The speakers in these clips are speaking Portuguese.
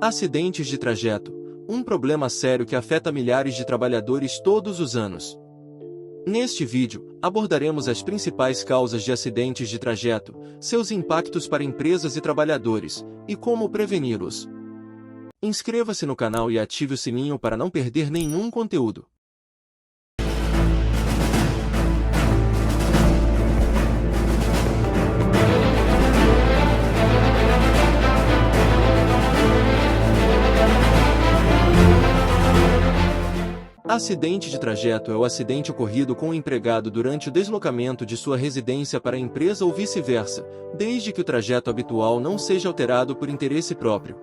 Acidentes de trajeto, um problema sério que afeta milhares de trabalhadores todos os anos. Neste vídeo, abordaremos as principais causas de acidentes de trajeto, seus impactos para empresas e trabalhadores, e como preveni-los. Inscreva-se no canal e ative o sininho para não perder nenhum conteúdo. Acidente de trajeto é o acidente ocorrido com o empregado durante o deslocamento de sua residência para a empresa ou vice-versa, desde que o trajeto habitual não seja alterado por interesse próprio.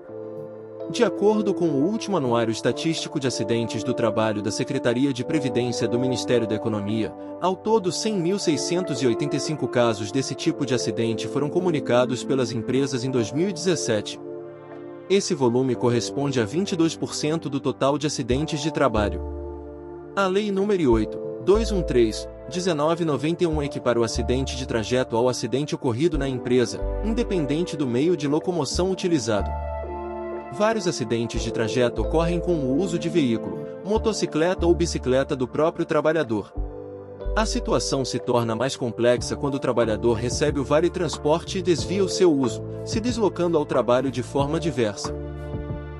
De acordo com o último Anuário Estatístico de Acidentes do Trabalho da Secretaria de Previdência do Ministério da Economia, ao todo 100.685 casos desse tipo de acidente foram comunicados pelas empresas em 2017. Esse volume corresponde a 22% do total de acidentes de trabalho. A Lei nº 8.213, 1991 equipara o acidente de trajeto ao acidente ocorrido na empresa, independente do meio de locomoção utilizado. Vários acidentes de trajeto ocorrem com o uso de veículo, motocicleta ou bicicleta do próprio trabalhador. A situação se torna mais complexa quando o trabalhador recebe o vale transporte e desvia o seu uso, se deslocando ao trabalho de forma diversa.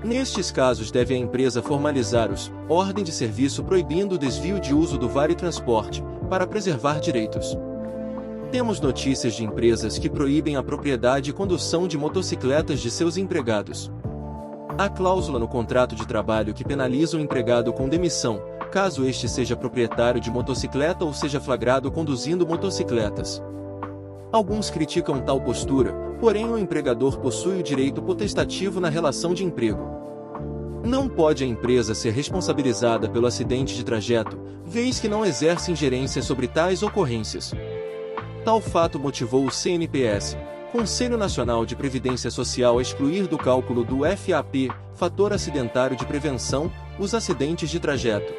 Nestes casos deve a empresa formalizar os ordem de serviço proibindo o desvio de uso do vale transporte, para preservar direitos. Temos notícias de empresas que proíbem a propriedade e condução de motocicletas de seus empregados. Há cláusula no contrato de trabalho que penaliza o empregado com demissão, caso este seja proprietário de motocicleta ou seja flagrado conduzindo motocicletas. Alguns criticam tal postura, porém o empregador possui o direito potestativo na relação de emprego. Não pode a empresa ser responsabilizada pelo acidente de trajeto, vez que não exerce ingerência sobre tais ocorrências. Tal fato motivou o CNPS, Conselho Nacional de Previdência Social, a excluir do cálculo do FAP, Fator Acidentário de Prevenção, os acidentes de trajeto.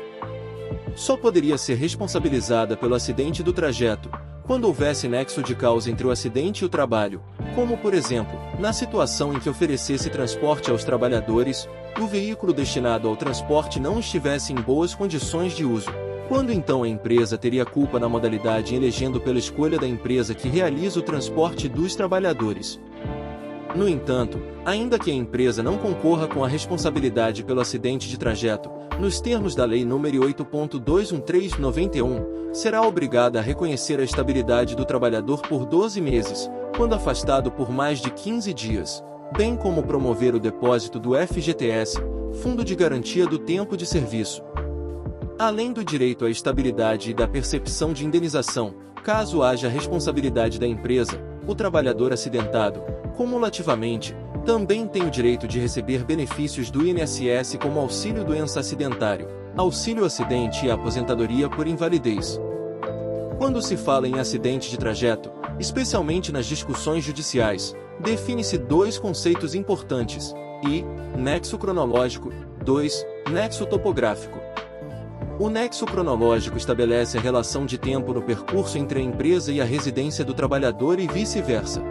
Só poderia ser responsabilizada pelo acidente do trajeto quando houvesse nexo de causa entre o acidente e o trabalho, como por exemplo, na situação em que oferecesse transporte aos trabalhadores, e o veículo destinado ao transporte não estivesse em boas condições de uso. Quando então a empresa teria culpa na modalidade elegendo pela escolha da empresa que realiza o transporte dos trabalhadores. No entanto, ainda que a empresa não concorra com a responsabilidade pelo acidente de trajeto, nos termos da Lei nº 8.213/91, será obrigada a reconhecer a estabilidade do trabalhador por 12 meses, quando afastado por mais de 15 dias, bem como promover o depósito do FGTS, Fundo de Garantia do Tempo de Serviço. Além do direito à estabilidade e da percepção de indenização, caso haja responsabilidade da empresa, o trabalhador acidentado, cumulativamente, também tem o direito de receber benefícios do INSS como auxílio doença acidentário, auxílio acidente e aposentadoria por invalidez. Quando se fala em acidente de trajeto, especialmente nas discussões judiciais, define-se dois conceitos importantes: I, nexo cronológico, 2, nexo topográfico. O nexo cronológico estabelece a relação de tempo no percurso entre a empresa e a residência do trabalhador e vice-versa.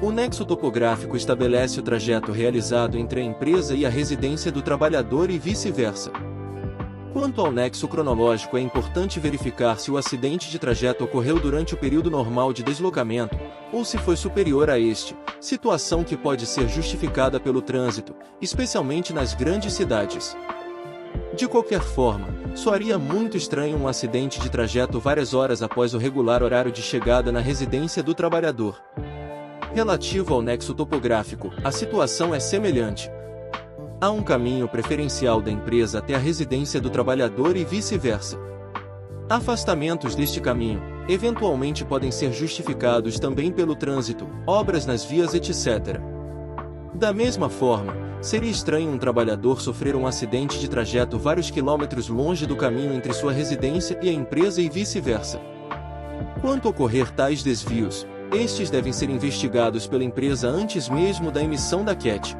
O nexo topográfico estabelece o trajeto realizado entre a empresa e a residência do trabalhador e vice-versa. Quanto ao nexo cronológico, é importante verificar se o acidente de trajeto ocorreu durante o período normal de deslocamento, ou se foi superior a este, situação que pode ser justificada pelo trânsito, especialmente nas grandes cidades. De qualquer forma, soaria muito estranho um acidente de trajeto várias horas após o regular horário de chegada na residência do trabalhador. Relativo ao nexo topográfico, a situação é semelhante. Há um caminho preferencial da empresa até a residência do trabalhador e vice-versa. Afastamentos deste caminho, eventualmente podem ser justificados também pelo trânsito, obras nas vias, etc. Da mesma forma, seria estranho um trabalhador sofrer um acidente de trajeto vários quilômetros longe do caminho entre sua residência e a empresa e vice-versa. Quanto ocorrer tais desvios, estes devem ser investigados pela empresa antes mesmo da emissão da QET.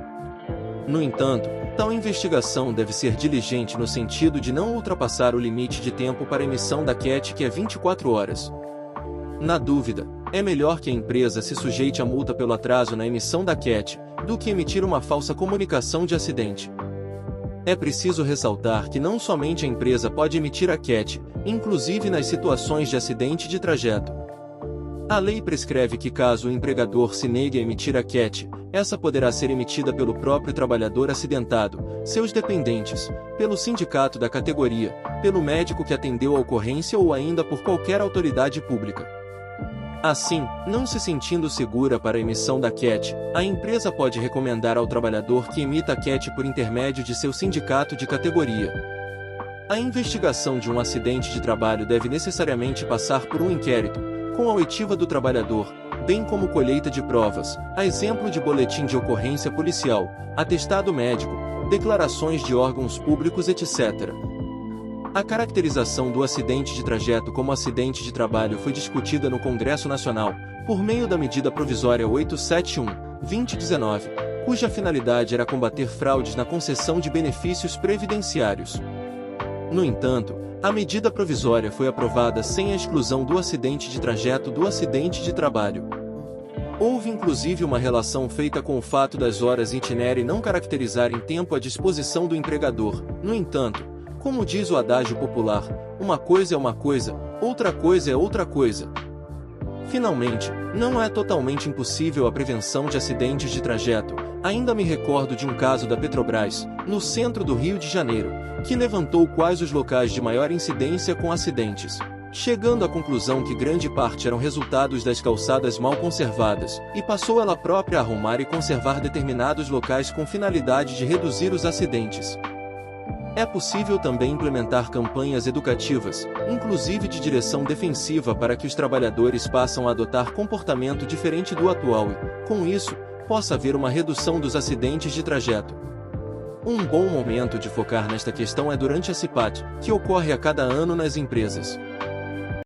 No entanto, tal investigação deve ser diligente no sentido de não ultrapassar o limite de tempo para emissão da QET, que é 24 horas. Na dúvida, é melhor que a empresa se sujeite a multa pelo atraso na emissão da CAT, do que emitir uma falsa comunicação de acidente. É preciso ressaltar que não somente a empresa pode emitir a CAT, inclusive nas situações de acidente de trajeto. A lei prescreve que caso o empregador se negue a emitir a CAT, essa poderá ser emitida pelo próprio trabalhador acidentado, seus dependentes, pelo sindicato da categoria, pelo médico que atendeu a ocorrência ou ainda por qualquer autoridade pública. Assim, não se sentindo segura para a emissão da CAT, a empresa pode recomendar ao trabalhador que emita a CAT por intermédio de seu sindicato de categoria. A investigação de um acidente de trabalho deve necessariamente passar por um inquérito, com a oitiva do trabalhador, bem como colheita de provas, a exemplo de boletim de ocorrência policial, atestado médico, declarações de órgãos públicos, etc. A caracterização do acidente de trajeto como acidente de trabalho foi discutida no Congresso Nacional, por meio da Medida Provisória 871/2019, cuja finalidade era combater fraudes na concessão de benefícios previdenciários. No entanto, a medida provisória foi aprovada sem a exclusão do acidente de trajeto do acidente de trabalho. Houve inclusive uma relação feita com o fato das horas itinere não caracterizarem tempo à disposição do empregador. No entanto, como diz o adágio popular, uma coisa é uma coisa, outra coisa é outra coisa. Finalmente, não é totalmente impossível a prevenção de acidentes de trajeto. Ainda me recordo de um caso da Petrobras, no centro do Rio de Janeiro, que levantou quais os locais de maior incidência com acidentes, chegando à conclusão que grande parte eram resultados das calçadas mal conservadas, e passou ela própria a arrumar e conservar determinados locais com finalidade de reduzir os acidentes. É possível também implementar campanhas educativas, inclusive de direção defensiva, para que os trabalhadores passem a adotar comportamento diferente do atual e, com isso, possa haver uma redução dos acidentes de trajeto. Um bom momento de focar nesta questão é durante a CIPAT, que ocorre a cada ano nas empresas.